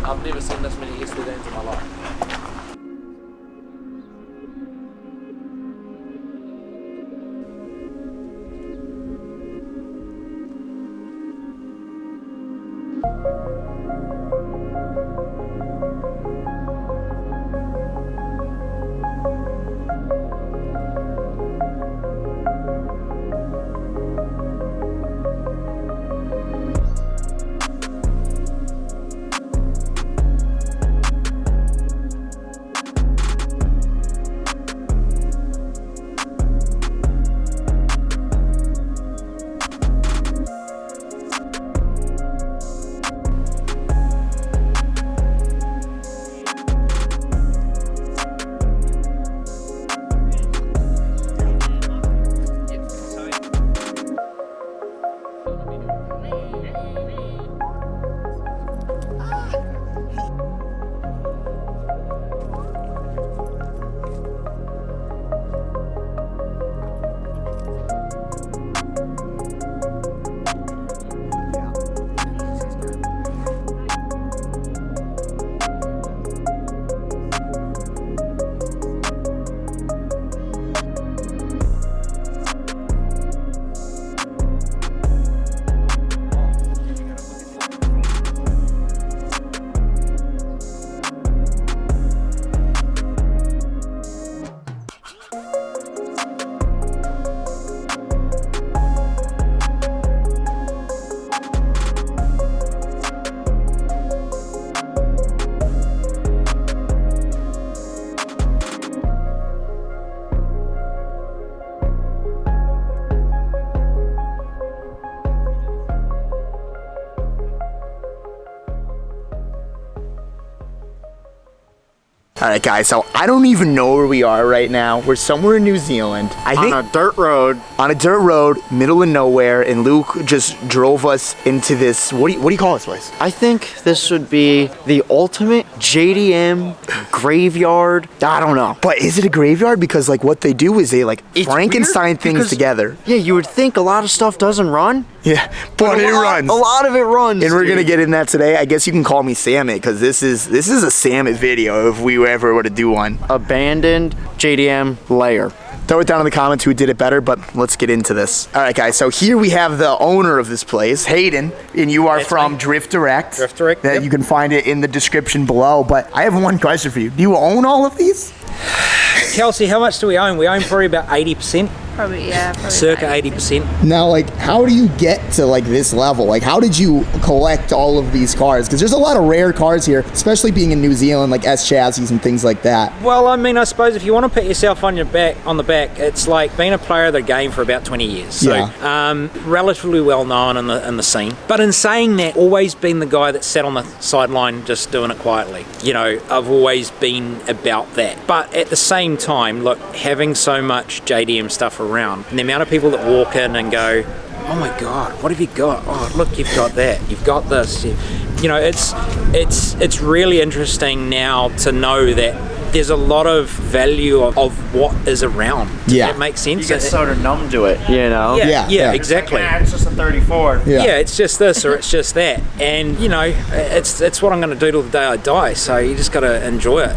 I've never seen this many S13s in my life. Alright guys, so I don't even know where we are right now. We're somewhere in New Zealand. I think on a dirt road. On a dirt road, middle of nowhere, and Luke just drove us into this, what do you call this place? I think this would be the ultimate JDM graveyard. I don't know. But is it a graveyard? Because like what they do is they like It's Frankenstein weird things because- together. Yeah, you would think a lot of stuff doesn't run. Yeah, but it runs. A lot of it runs. And we're dude. gonna get in that today. I guess you can call me Samet, because this is a Samet video if we ever were to do one. Abandoned JDM layer. Throw it down in the comments who did it better, but let's get into this. All right, guys, so here we have the owner of this place, Hayden, and you are from Drift Direct. Drift Direct, That yep. You can find it in the description below, but I have one question for you. Do you own all of these? Kelsey, how much do we own? We own probably about 80%. Probably, yeah. Probably Circa about 80%. Now, like, how do you get to, like, this level? Like, how did you collect all of these cars? Because there's a lot of rare cars here, especially being in New Zealand, like S chassis and things like that. Well, I mean, I suppose if you want to put yourself on the back, it's like being a player of the game for about 20 years. So, relatively well known in the scene. But in saying that, always been the guy that sat on the sideline just doing it quietly. You know, I've always been about that. But at the same time, look, having so much JDM stuff around, and the amount of people that walk in and go, oh my God, what have you got? Oh, look, you've got that. You've got this. You know, it's really interesting now to know that there's a lot of value of what is around. Does that make sense? You get sort of numb to it, you know? Yeah, exactly. Like, it's just a 34. Yeah, it's just this or it's just that. And, you know, it's what I'm going to do till the day I die. So you just got to enjoy it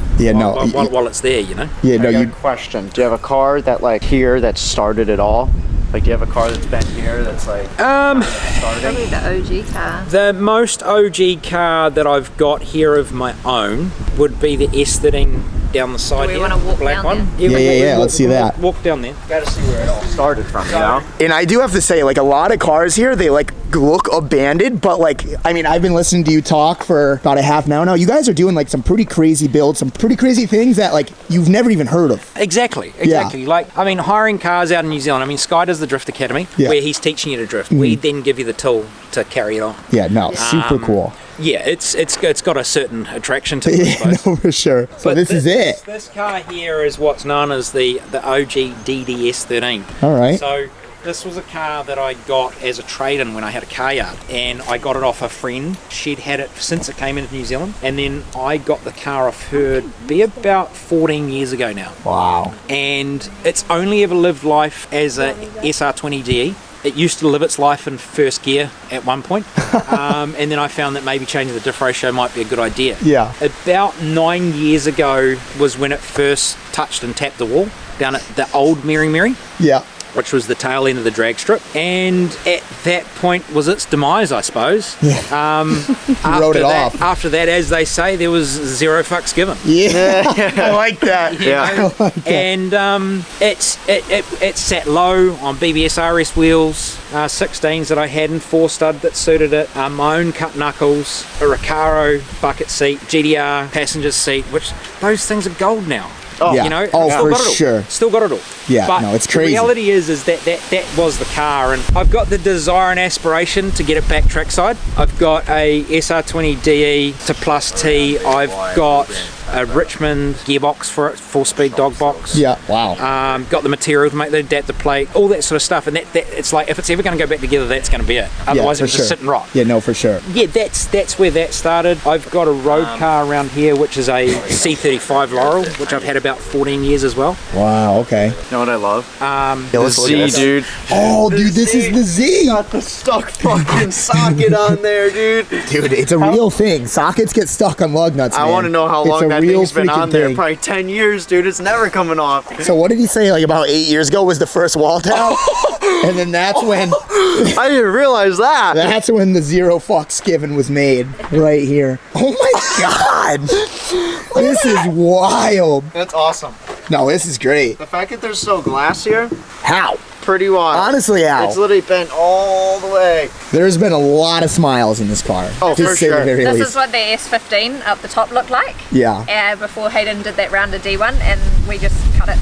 while it's there, you know? Yeah, no, I got a question. Do you have a car that, like, here that started it all? Like, do you have a car that's been here that's like Probably starting? the OG car. The most OG car that I've got here of my own would be the S13 down the side Do we here. wanna walk black down one. there? Yeah, let's see that. Walk down there. Got to see where it all started from, you know? And I do have to say, like, a lot of cars here, they like look abandoned, but like, I mean, I've been listening to you talk for about a half an hour now. You guys are doing like some pretty crazy builds, some pretty crazy things that like you've never even heard of. Exactly. Like, I mean, hiring cars out in New Zealand. I mean, Sky does the Drift Academy, where he's teaching you to drift. We then give you the tool to carry it on. Yeah, no, super cool. Yeah, it's got a certain attraction to it. I Yeah, suppose. no, for sure. So But this is it. This car here is what's known as the OG DDS13. All right. So this was a car that I got as a trade-in when I had a car yard, and I got it off a friend. She'd had it since it came into New Zealand, and then I got the car off her be about 14 years ago now. Wow. And it's only ever lived life as a SR20GE. It used to live its life in first gear at one point, and then I found that maybe changing the diff ratio might be a good idea. Yeah. About 9 years ago was when it first touched and tapped the wall down at the old Mary, Yeah. which was the tail end of the drag strip, and at that point was its demise, I suppose. Yeah. Wrote it off. After that, as they say, there was zero fucks given. Yeah. I like that. Yeah. I like that. And it sat low on BBS RS wheels, 16s that I had in 4-stud that suited it, my own cut knuckles, a Recaro bucket seat, GDR passenger seat, which those things are gold now. Oh, Yeah. You know, Oh, still for got it all. sure. Still got it all. Yeah, but no, it's crazy. The reality is that was the car, and I've got the desire and aspiration to get it back trackside. I've got a SR20 DE to plus T. I've got a Richmond gearbox for it, 4-speed dog box. Yeah. Wow. Got the material to make the adapter plate, all that sort of stuff, and that it's like if it's ever going to go back together, that's going to be it. Otherwise, for it's just sure. sit and rot. Yeah, no, for sure. Yeah, that's where that started. I've got a road car around here, which is a C35 Laurel, which I've had about 14 years as well. Wow, okay. You know what I love? Yeah, The let's look at Z, this. dude. Oh, dude, this is the Z. Got the stuck fucking socket on there, dude. Dude, it's a real thing. Sockets get stuck on lug nuts, I man. want to know how It's long a that real thing's been freaking on there. thing. Probably 10 years, dude. It's never coming off. So what did he say, like about 8 years ago was the first wall tap? And then that's when I didn't realize that. that's when the zero fucks given was made. Right here. Oh my god. This is wild. That's awesome. No, this is great. The fact that there's still glass here, How? pretty wild. Honestly, how? It's literally bent all the way. There's been a lot of smiles in this car. Oh, to for say the sure. very This least. is what the S15 up the top looked like. Yeah. Before Hayden did that round of D1, and we just cut it.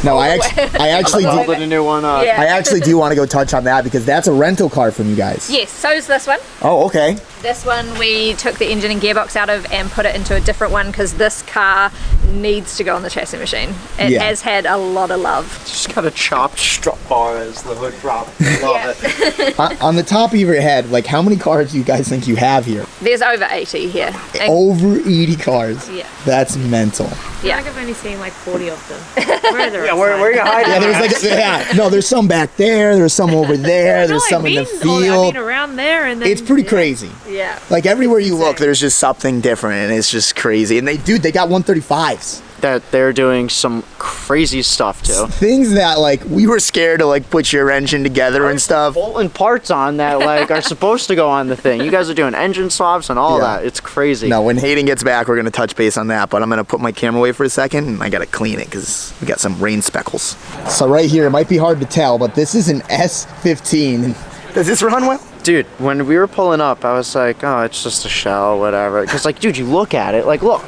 No, I actually I'll do. put a new one up. Yeah. I actually do want to go touch on that because that's a rental car from you guys. Yes, so's this one. Oh, okay. This one we took the engine and gearbox out of and put it into a different one because this car needs to go on the chassis machine. It Yeah. has had a lot of love. Just got a chopped strut bar as the hood prop. Love it. On the top of your head, like how many cars do you guys think you have here? There's over 80 here. And- Over 80 cars. Yeah. That's mental. I yeah. think I've only seen like 40 of them. Where are the Yeah, rest? where you hiding? Yeah, there's like no, there's some back there, there's some over there, there's some in the I've field. been around there and then It's pretty crazy. Yeah. Like everywhere you look, there's just something different, and it's just crazy. And they got 135s. That they're doing some crazy stuff too. Things that like we were scared to like put your engine together and stuff. Bolting parts on that like are supposed to go on the thing. You guys are doing engine swaps and all Yeah. that. It's crazy. No, when Hayden gets back, we're gonna touch base on that. But I'm gonna put my camera away for a second, and I gotta clean it because we got some rain speckles. So right here, it might be hard to tell, but this is an S15. Does this run well? Dude, when we were pulling up, I was like, oh, it's just a shell, whatever. Because like, dude, you look at it, like, look.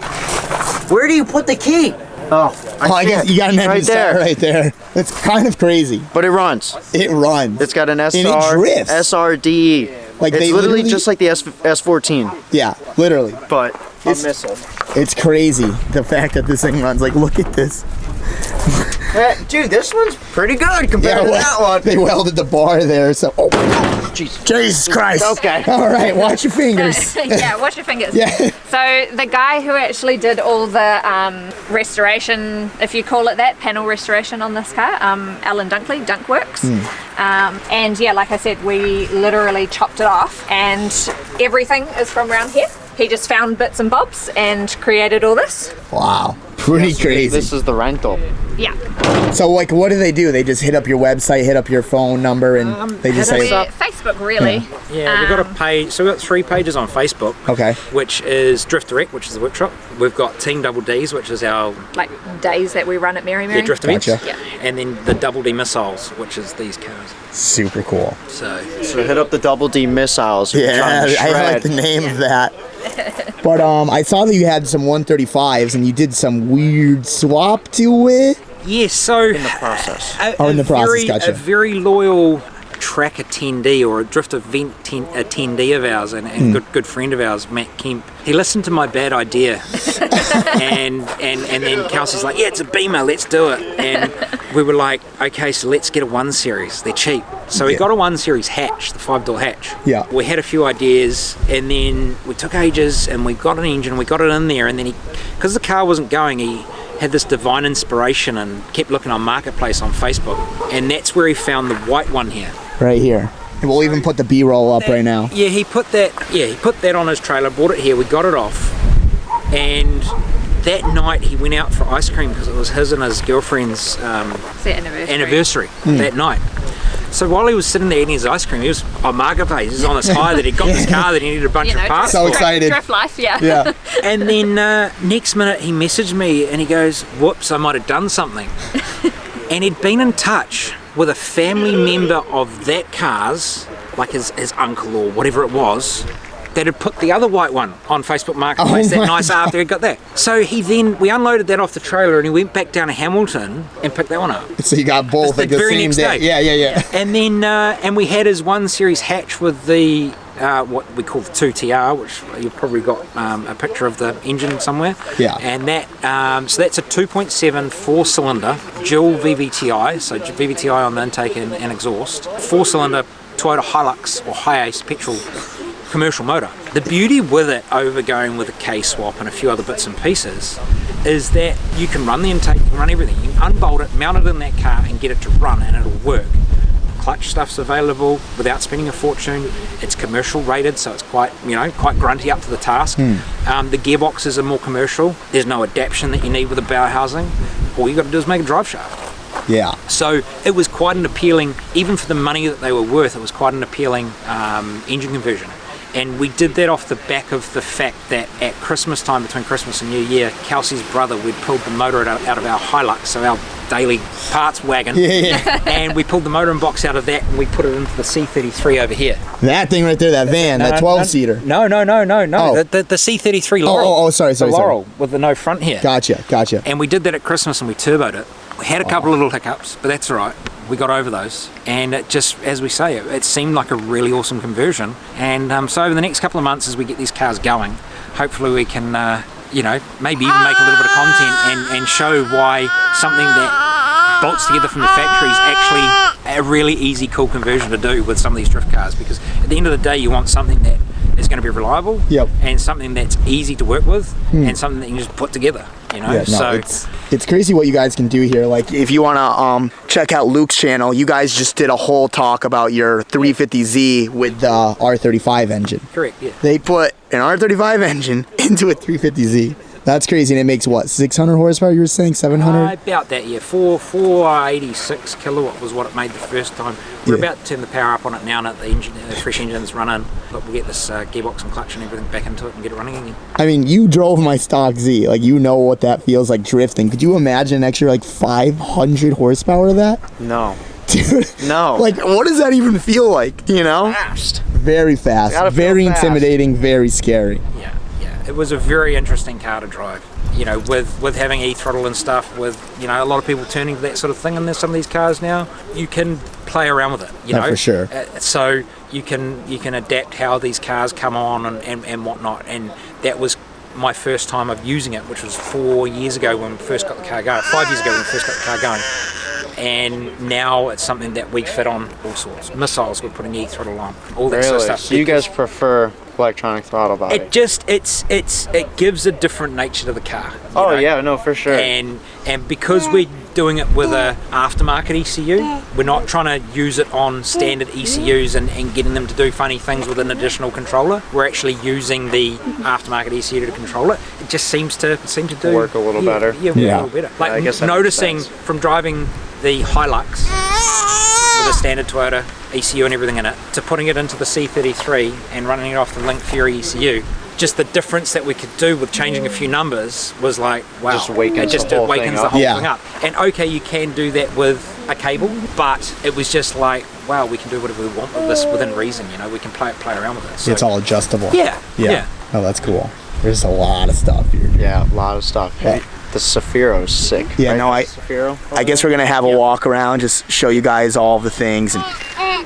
Where do you put the key? Oh, I guess you got an engine right start there. right there. It's kind of crazy. But it runs. It runs. It's got an SR, And it drifts. SRD. Like, it's they literally literally- just like the S14, Yeah, literally. but a It's- missile. It's crazy the fact that this thing runs. Like, look at this. Dude, this one's pretty good compared to that one. They welded the bar there, so. Oh, Jesus Christ. Okay. All right, watch your fingers. Yeah, wash your fingers. Yeah. So the guy who actually did all the restoration, if you call it that, panel restoration on this car, Alan Dunkley, Dunkworks. And yeah, like I said, we literally chopped it off and everything is from around here. He just found bits and bobs and created all this. Wow. Pretty crazy. This is the rental. Yeah. So, like, what do? They just hit up your website, hit up your phone number, and they just hit say, us up. Facebook, really. Yeah, we've got a page. So we've got 3 pages on Facebook. Okay. Which is Drift Direct, which is the workshop. We've got Team Double D's, which is our Like days that we run at Mary Mary. drift events. Gotcha. Yeah. And then the Double D Missiles, which is these cars. super cool. So So hit up the Double D missiles. You're Yeah, trying to I like shred. the name of that. But I saw that you had some 135s, and you did some weird swap to it. yes, so In the process. In the process, gotcha. A very loyal track attendee or a drift event attendee of ours and good friend of ours, Matt Kemp. He listened to my bad idea, and then Kelsey's like, yeah, it's a Beamer, let's do it. And we were like, okay, so let's get a 1 Series. They're cheap. So we Yeah. got a 1 Series hatch, the 5-door hatch. Yeah. We had a few ideas, and then we took ages, and we got an engine, we got it in there, and then because the car wasn't going, he had this divine inspiration and kept looking on Marketplace on Facebook, and that's where he found the white one here. Right here. And we'll even put the B-roll up right now. Yeah, he put that on his trailer, brought it here, we got it off, and that night he went out for ice cream because it was his and his girlfriend's anniversary that night. So while he was sitting there eating his ice cream, he was on market face. He was on this high that he got this car that he needed a bunch of parts. So excited. Drift life, Yeah. And then next minute he messaged me and he goes, "Whoops, I might have done something." And he'd been in touch with a family member of that car's, like his uncle or whatever it was, that had put the other white one on Facebook Marketplace that night after he got that. So we unloaded that off the trailer and he went back down to Hamilton and picked that one up. So you got both the at the very same next day. day. Yeah. And then and we had his 1 Series hatch with the what we call the 2TR, which you've probably got a picture of the engine somewhere. Yeah. And that so that's a 2.7 4-cylinder dual VVTi, so VVTi on the intake and exhaust, 4-cylinder Toyota Hilux or Hiace petrol commercial motor. The beauty with it over going with a K-swap and a few other bits and pieces is that you can run the intake, you can run everything. You can unbolt it, mount it in that car and get it to run and it'll work. Clutch stuff's available without spending a fortune. It's commercial rated, so it's quite grunty up to the task. The gearboxes are more commercial. There's no adaptation that you need with a bow housing. All you got to do is make a drive shaft. Yeah. So it was quite an appealing, even for the money that they were worth, it was quite an appealing engine conversion. And we did that off the back of the fact that at Christmas time, between Christmas and New Year, Kelsey's brother, we'd pulled the motor out of our Hilux, so our daily parts wagon. Yeah. And we pulled the motor and box out of that and we put it into the C33 over here. That thing right there, that van, that 12-seater. No. Oh. The C33 Laurel. Oh, sorry. The Laurel with the no front here. Gotcha. And we did that at Christmas and we turboed it. We had a couple of little hiccups, but that's all right. We got over those, and it just, as we say, it seemed like a really awesome conversion. And so over the next couple of months, as we get these cars going, hopefully we can, maybe even make a little bit of content and show why something that bolts together from the factory is actually a really easy, cool conversion to do with some of these drift cars. Because at the end of the day, you want something that is going to be reliable, and something that's easy to work with, and something that you can just put together. It's crazy what you guys can do here. Like, if you want to check out Luke's channel, you guys just did a whole talk about your 350Z with the R35 engine. Correct, yeah. They put an R35 engine into a 350Z. That's crazy, and it makes what, 600 horsepower? You were saying 700? About that, yeah. 486 kilowatt was what it made the first time. We're about to turn the power up on it now, and the fresh engine's running. But we'll get this gearbox and clutch and everything back into it and get it running again. I mean, you drove my stock Z, like, you know what that feels like drifting. Could you imagine an extra like 500 horsepower to that? No. Dude, no. Like, what does that even feel like? You know? Fast. Very fast, very intimidating, very scary. Yeah. It was a very interesting car to drive. With having e-throttle and stuff, with a lot of people turning to that sort of thing in some of these cars now, you can play around with it. For sure. So you can adapt how these cars come on and whatnot. And that was my first time of using it, which was 4 years ago when we first got the car going. 5 years ago when we first got the car going. And now it's something that we fit on all sorts. Missiles, we're putting e-throttle on, all that sort of stuff. So you guys prefer electronic throttle body? It gives a different nature to the car. Yeah, no, for sure. And because we're doing it with a aftermarket ECU, we're not trying to use it on standard ECUs and getting them to do funny things with an additional controller. We're actually using the aftermarket ECU to control it. It just seems to do work a little better. Yeah, a little better. Like, I guess noticing from driving the Hilux with a standard Toyota ECU and everything in it, to putting it into the C33 and running it off the Link Fury ECU, just the difference that we could do with changing a few numbers was like, wow. Just wakens the whole thing up. And okay, you can do that with a cable, but it was just like, wow, we can do whatever we want with this within reason. We can play around with it. So, it's all adjustable. Yeah. Oh, that's cool. There's a lot of stuff here. Yeah, a lot of stuff. Hey, the Saphiro's sick. Yeah, right? no, I guess we're gonna have a walk around, just show you guys all the things, and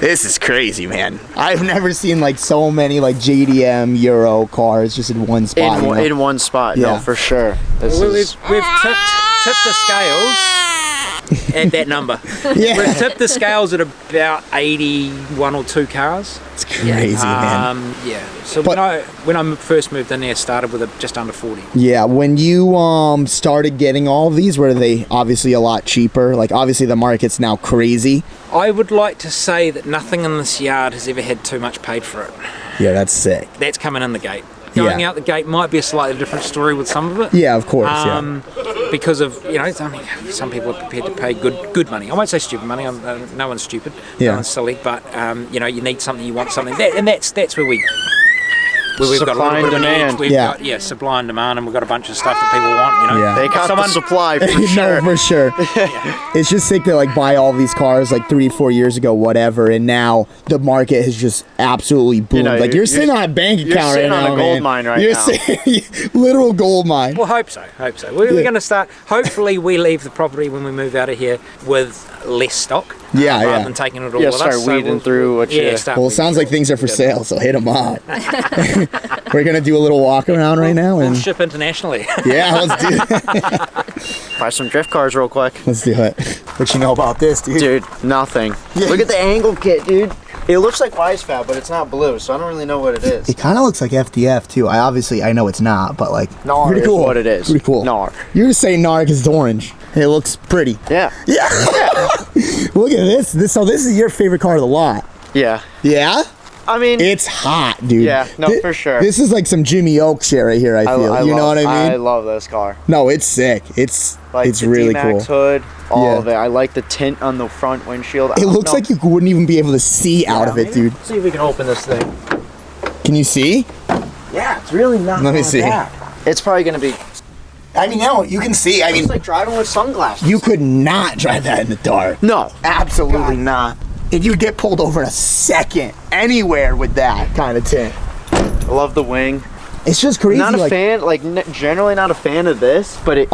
this is crazy, man. I've never seen like so many like JDM Euro cars just in one spot. In one spot, no, for sure. We've tipped the scales at that number. Yeah. We've tipped the scales at about 81 or 2 cars. It's crazy, man. Yeah. So when I first moved in there, started with just under 40. Yeah, when you started getting all of these, were they obviously a lot cheaper? Like, obviously the market's now crazy. I would like to say that nothing in this yard has ever had too much paid for it. Yeah, that's sick. That's coming in the gate. Going out the gate might be a slightly different story with some of it. Yeah, of course. Because of, you know, some people are prepared to pay good money. I won't say stupid money. No one's stupid. Yeah. No one's silly. But you know, you need something, you want something. That's where we've got a little bit of an edge. We've got supply and demand, and we've got a bunch of stuff that people want. You know, They got the supply for sure. No, for sure. It's just sick to like buy all these cars like 3-4 years ago, whatever, and now the market has just absolutely boomed. You know, you're sitting on a bank account right now. You're sitting on a gold mine right now. Sitting, literal gold mine. Well, hope so. We're going to start. Hopefully, we leave the property when we move out of here with less stock. Rather than taking it all with us. Start weeding through what you... Well, it sounds like things are for sale, so hit them up. We're going to do a little walk around right now. We'll and ship internationally. Yeah, let's do it. Buy some drift cars real quick. Let's do it. What you know about this, dude? Dude, nothing. Yeah. Look at the angle kit, dude. It looks like Wisefab, but it's not blue, so I don't really know what it is. It kind of looks like FDF, too. I know it's not, but like... NAR pretty cool. is what it is. Pretty cool. NAR. You're just saying NAR because it's orange. It looks pretty. Yeah. Yeah. Look at this. So this is your favorite car of the lot. Yeah. Yeah? I mean... It's hot, dude. Yeah, no, for sure. This is like some Jimmy Oak shit right here, I feel. You know what I mean? I love this car. No, it's sick. It's really cool. Hood, all of it. I like the tint on the front windshield. It looks like you wouldn't even be able to see out of it, dude. Let's see if we can open this thing. Can you see? Yeah, it's really not Let me see. bad. It's probably going to be... I mean, no, you can see. I mean, it's like driving with sunglasses. You could not drive that in the dark. No. Absolutely not. And you'd get pulled over in a second anywhere with that kind of tint. I love the wing. It's just crazy. Not a fan, generally not a fan of this, but it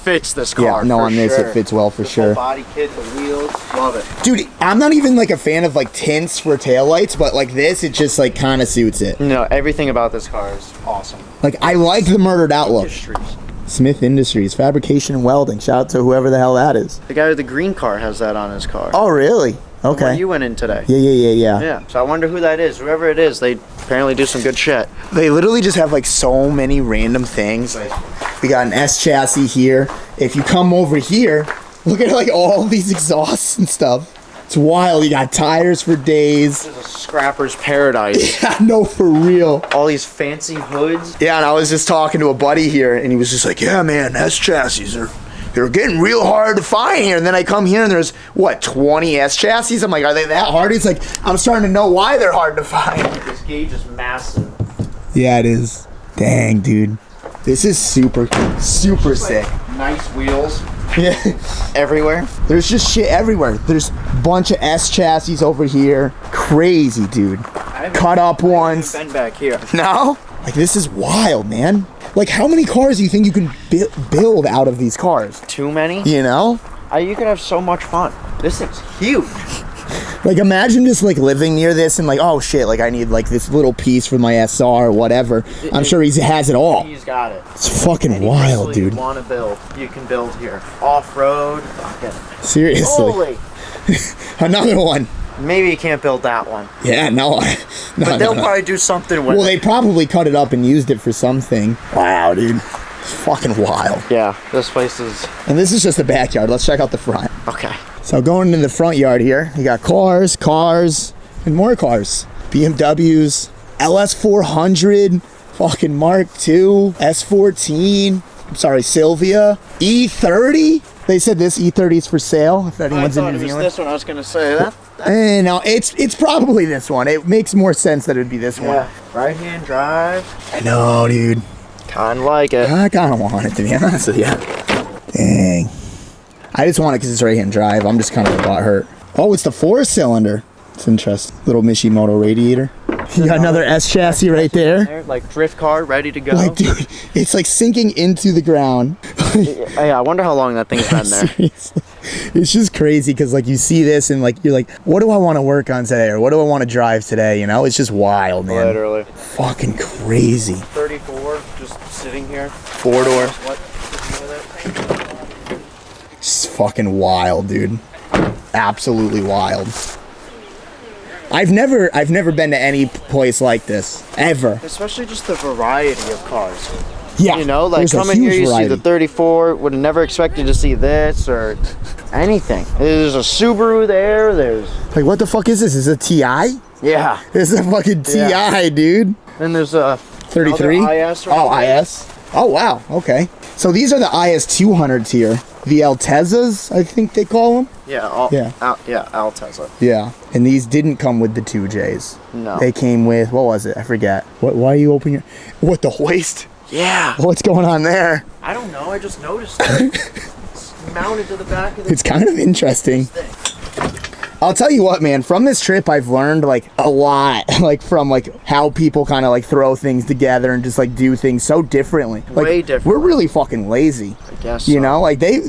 fits this car. Yeah, no, on this sure. It fits well for sure. The body kit, the wheels, love it. Dude, I'm not even like a fan of like tints for taillights, but like this, it just like kind of suits it. No, everything about this car is awesome. Like I like the murdered outlook. Smith Industries, fabrication and welding. Shout out to whoever the hell that is. The guy with the green car has that on his car. Oh, really? Okay. The one you went in today. Yeah. Yeah. So I wonder who that is. Whoever it is, they apparently do some good shit. They literally just have like so many random things. Like we got an S chassis here. If you come over here, look at like all these exhausts and stuff. It's wild. You got tires for days. This is a scrapper's paradise. Yeah, no, for real. All these fancy hoods. Yeah, and I was just talking to a buddy here, and he was just like, yeah, man, S chassis they're getting real hard to find here. And then I come here and there's, 20 S chassis? I'm like, are they that hard? He's like, I'm starting to know why they're hard to find. This gauge is massive. Yeah, it is. Dang, dude. This is super sick. Nice wheels. Yeah. Everywhere. There's just shit everywhere. There's a bunch of S chassis over here. Crazy, dude. Cut up ones. Been back here. No? Like, this is wild, man. Like, how many cars do you think you can build out of these cars? Too many? You know? You could have so much fun. This thing's huge. Like, imagine just, like, living near this and, like, oh, shit, like, I need, like, this little piece for my SR or whatever. I'm sure he has it all. He's got it. It's fucking wild, dude. You want to build, you can build here. Off-road. Seriously. Holy. Another one. Maybe you can't build that one. Yeah, no. But they'll probably do something with it. Well, they probably cut it up and used it for something. Wow, dude. It's fucking wild. Yeah, this place is... And this is just the backyard. Let's check out the front. Okay. So going into the front yard here, you got cars, and more cars. BMWs, LS400, fucking Mark II, S14, I'm sorry, Sylvia, E30. They said this E30 is for sale, if anyone's in New Zealand. This one I was going to say. That No, it's probably this one. It makes more sense that it would be this one. Right-hand drive. I know, dude. Kind of like it. I kind of want it, to be honest with you. Dang. I just want it because it's right-hand drive. I'm just kind of a butthurt. Oh, it's the 4-cylinder. It's interesting. Little Mishimoto radiator. You got another S chassis right there. Like drift car, ready to go. Like, dude, it's like sinking into the ground. Yeah, I wonder how long that thing's been there. Seriously. It's just crazy because like you see this and like you're like, what do I want to work on today, or what do I want to drive today? You know, it's just wild, man. Literally. Fucking crazy. 34, just sitting here. 4-door. What? Just fucking wild, dude. Absolutely wild. I've never been to any place like this ever. Especially just the variety of cars. Yeah, You know, like there's a coming here, huge you see variety. the 34. Would have never expected to see this or anything. There's a Subaru there. There's Like, what the fuck is this? Is it a TI? yeah. This is a fucking TI, Yeah. dude. Then there's a 33? another IS right Oh, there. IS. Oh, wow. Okay. So these are the IS 200s here. The Altezas, I think they call them. Yeah. Yeah. Altezza. Yeah. And these didn't come with the 2Js. No. They came with, what was it? I forget. Why are you opening your... What, the hoist? Yeah. What's going on there? I don't know. I just noticed it. It's mounted to the back of the It's kind of interesting. thing. I'll tell you what, man, from this trip, I've learned, like, a lot, like, from, like, how people kind of, like, throw things together and just, like, do things so differently. Like, Way different. We're really fucking lazy. I guess You so. know, like, they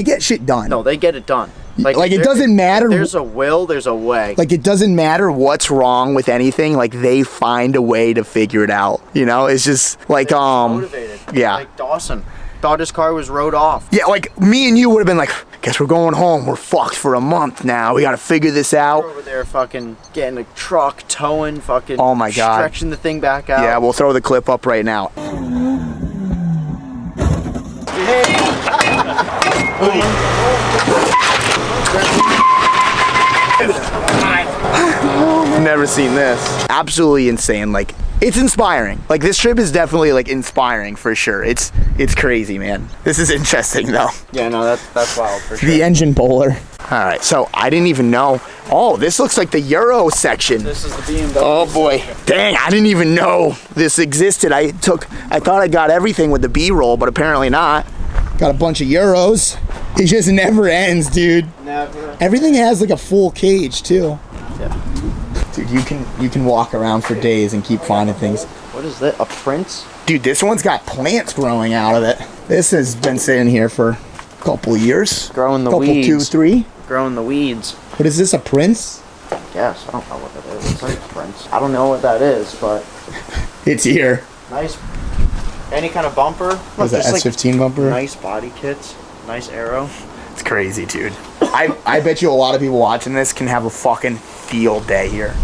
get shit done. No, they get it done. Like, if it there- doesn't matter. if there's a will, there's a way. Like, it doesn't matter what's wrong with anything. Like, they find a way to figure it out. You know, it's just, like, motivated. yeah. Like Dawson thought his car was rode off. Yeah, like, me and you would have been like, guess we're going home. We're fucked for a month now. We got to figure this out. We're over there fucking getting a truck, towing, fucking Oh my God. stretching the thing back out. Yeah, we'll throw the clip up right now. Never seen this. Absolutely insane. Like, it's inspiring. Like, this trip is definitely, like, inspiring for sure. It's crazy, man. This is interesting, though. Yeah, no, that's wild for sure. The engine bowler. All right, so I didn't even know. Oh, this looks like the Euro section. This is the BMW. Oh boy. Dang, I didn't even know this existed. I thought I got everything with the B-roll, but apparently not. Got a bunch of Euros. It just never ends, dude. Never. Everything has like a full cage too. Yeah. Dude, you can walk around for days and keep finding things. What is that? A Prince? Dude, this one's got plants growing out of it. This has been sitting here for a couple of years. Growing the couple, weeds. 2, 3. Growing the weeds. What is this, a Prince? Yes, I don't know what that is. It's like a Prince. I don't know what that is, but It's here. nice. Any kind of bumper. Was that Just, S15 bumper? Nice body kits. Nice arrow. It's crazy, dude. I bet you a lot of people watching this can have a fucking field day here.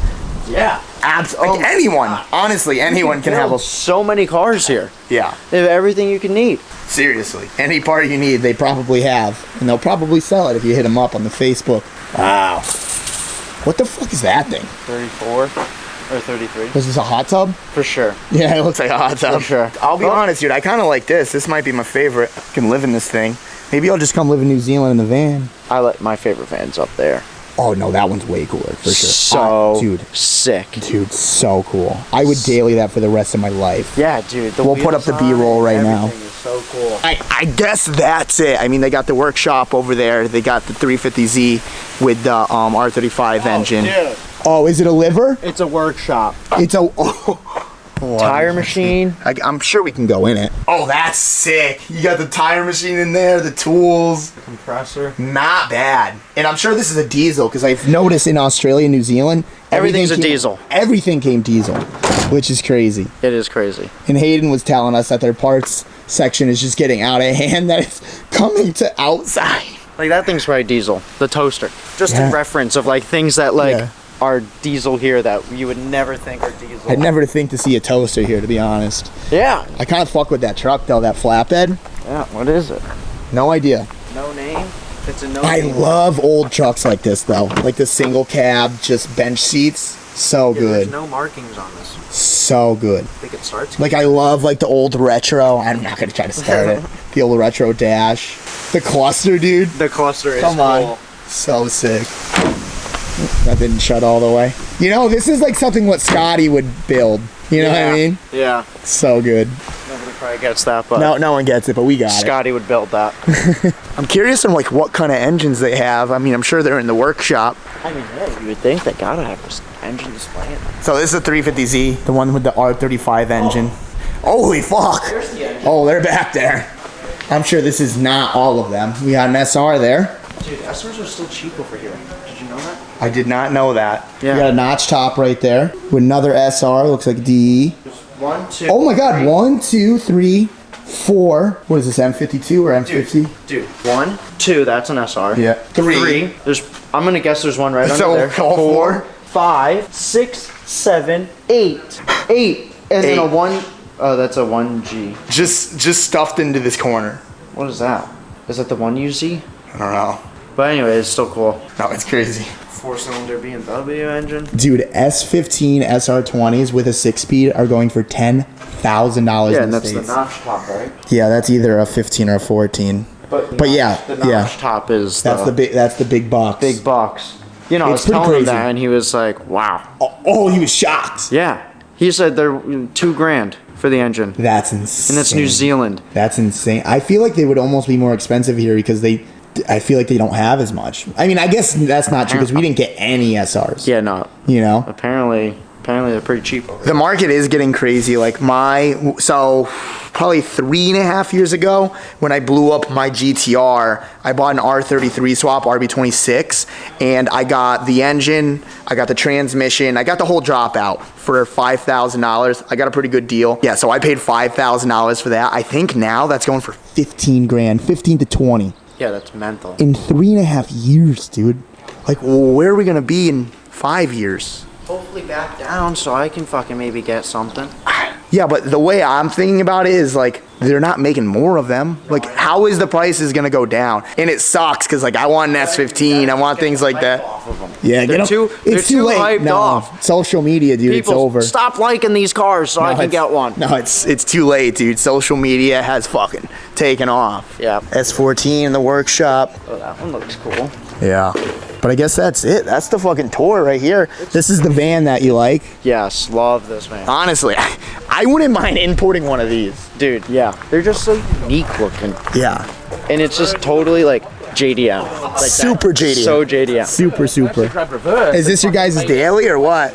Yeah. Like anyone, honestly, anyone can have a... so many cars here. Yeah, They have everything you can need. seriously. Any part you need, they probably have. And they'll probably sell it if you hit them up on the Facebook. Wow. What the fuck is that thing? 34 or 33. Was this a hot tub? For sure. Yeah, it looks like a hot tub. For sure. I'll be Oh. honest, dude, I kind of like this. This might be my favorite. I can live in this thing. Maybe I'll just come live in New Zealand in the van. I like my favorite van's up there. Oh, no, that one's way cooler, for sure. So Dude, sick. Dude, so cool. I would daily that for the rest of my life. Yeah, dude. The We'll put up wheels the on it, B-roll right now. Everything is so cool. I guess that's it. I mean, they got the workshop over there. They got the 350Z with the R35 engine. Dude. Oh, is it a liver? It's a workshop. It's a... Oh, Tire machine. I'm sure we can go in it. Oh, that's sick. You got the tire machine in there, the tools. Compressor. Not bad. And I'm sure this is a diesel because I've noticed in Australia and New Zealand, Everything's a came- diesel. Everything came diesel, which is crazy. It is crazy. And Hayden was telling us that their parts section is just getting out of hand, that it's coming to outside. Like that thing's probably diesel. The toaster. Just Yeah. in reference of like things that like Yeah. are diesel here that you would never think are diesel. I'd never think to see a toaster here, to be honest. Yeah. I kind of fuck with that truck though, that flatbed. Yeah. What is it? No idea. No name. It's a no I name. love old trucks like this though, like the single cab, just bench seats. So Yeah, good. There's no markings on this. So good. I think it starts. Like I love like the old retro. I'm not gonna try to start it. The old retro dash. The cluster, dude. The cluster is Come on. cool. So sick. That didn't shut all the way. You know, this is like something what Scotty would build. You know what I mean? Yeah. So good. Nobody probably gets that, but No one gets it, but we got Scotty would build that. it. I'm curious on like what kind of engines they have. I mean, I'm sure they're in the workshop. I mean, yeah, you would think they gotta have this engine display in it. So this is a 350Z, the one with the R35 engine. Holy fuck! There's the engine. Oh, they're back there. I'm sure this is not all of them. We got an SR there. Dude, SRs are still cheap over here. Did you know that? I did not know that. Yeah. We got a notch top right there with another SR. Looks like DE. There's 1, 2. Oh my god, 1, 2, 3, 4. What is this, M52 or M50? Dude, 1, 2, that's an SR. Yeah. 3. I'm gonna guess there's one right So, under there. all 4. 5, 6, 7, 8. 8. And then a 1. Oh, that's a 1G. Just stuffed into this corner. What is that? Is that the 1UZ? I don't know. But anyway, it's still cool. No, it's crazy. 4-cylinder BMW engine. Dude, S15 SR20s with a 6-speed are going for $10,000 Yeah, in and the that's States. the notch top, right? Yeah, that's either a 15 or a 14. But yeah, the notch top is that's the big box. big box. You know, I was It's pretty telling him crazy. that, and he was like, "Wow." Oh, he was shocked. Yeah, he said they're $2,000 for the engine, That's insane. and that's New Zealand. That's insane. I feel like they would almost be more expensive here because I feel like they don't have as much. I mean, I guess that's not true because we didn't get any SRs. Yeah, no. You know? Apparently they're pretty cheap. The market is getting crazy. Like so probably 3.5 years ago when I blew up my GTR, I bought an R33 swap, RB26, and I got the engine, I got the transmission, I got the whole dropout for $5,000. I got a pretty good deal. Yeah, so I paid $5,000 for that. I think now that's going for 15 grand, 15 to 20 Yeah, that's mental. in 3.5 years, dude. Like, where are we gonna be in 5 years? Hopefully back down so I can fucking maybe get something. Yeah, but the way I'm thinking about it is like they're not making more of them. Like, how is the prices gonna go down? And it sucks because like I want an S15, I want things like that. Yeah, They're too late. hyped No, off. social media, dude, it's People, over. stop liking these cars so I can get one. No, it's too late, dude. Social media has fucking taken off. Yeah. S14 in the workshop. Oh, that one looks cool. Yeah. But I guess that's it. That's the fucking tour right here. This is the van that you like. Yes, love this van. Honestly, I wouldn't mind importing one of these. Dude, yeah. They're just so unique looking. Yeah. And it's just totally like JDM. Like Super JDM. So JDM. Super. Is this your guys' daily or what?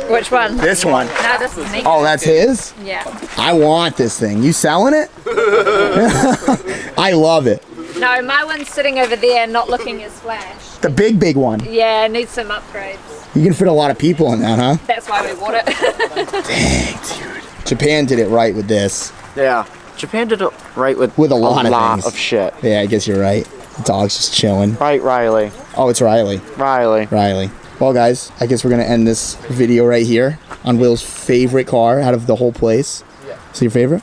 Which one? This one. No, this is me. Oh, that's his? Yeah. I want this thing. You selling it? I love it. No, my one's sitting over there, not looking as flash. The big one. Yeah, needs some upgrades. You can fit a lot of people in that, huh? That's why we bought it. Dang, dude. Japan did it right with this. Yeah. Japan did it right with With a lot of things. shit. Yeah, I guess you're right. The dog's just chilling. Right, Riley. Oh, it's Riley. Riley. Well, guys, I guess we're going to end this video right here on Will's favorite car out of the whole place. Is it your favorite?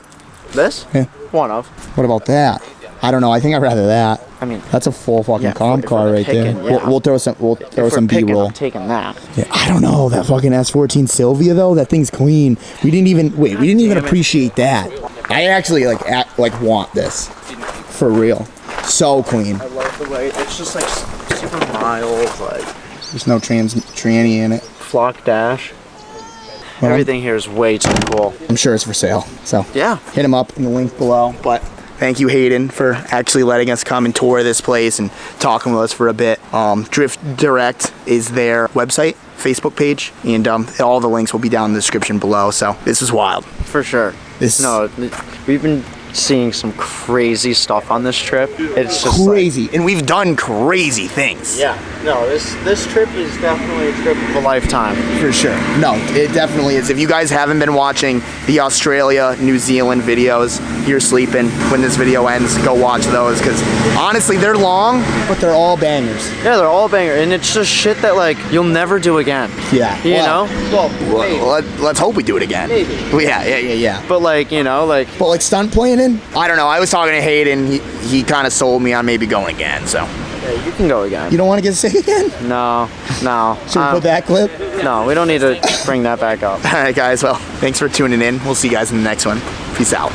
This? Yeah. One of. What about that? I don't know. I think I'd rather that. I mean, That's a full fucking yeah, comp if car we're right there. picking, yeah. We'll throw some picking, B-roll. I'm taking that. Yeah, I don't know, that fucking S14 Sylvia though, that thing's clean. We didn't even appreciate that. I actually like want this. For real. So clean. I love the way it's just like super mild, like There's no tranny in it. flock dash. Well, Everything here is way too cool. I'm sure it's for sale. So Yeah. hit him up in the link below. But thank you, Hayden, for actually letting us come and tour this place and talking with us for a bit. Drift Direct is their website, Facebook page, and all the links will be down in the description below. So this is wild. For sure. This- No, we've been seeing some crazy stuff on this trip. It's just Crazy. And we've done crazy things. yeah. No, this trip is definitely a trip of a lifetime. For sure. No, it definitely is. If you guys haven't been watching the Australia, New Zealand videos, you're sleeping. When this video ends, go watch those because honestly, they're long, but they're all bangers. Yeah, they're all banger, and it's just shit that like you'll never do again. Yeah. You know? Well, maybe. Let's hope we do it again. Maybe. Well, yeah. But like, you know, like But like stunt planning, I don't know. I was talking to Hayden. He kind of sold me on maybe going again. So yeah, you can go again. you don't want to get sick again? No. Should we put that clip? No, we don't need to bring that back up. All right, guys. Well, thanks for tuning in. We'll see you guys in the next one. Peace out.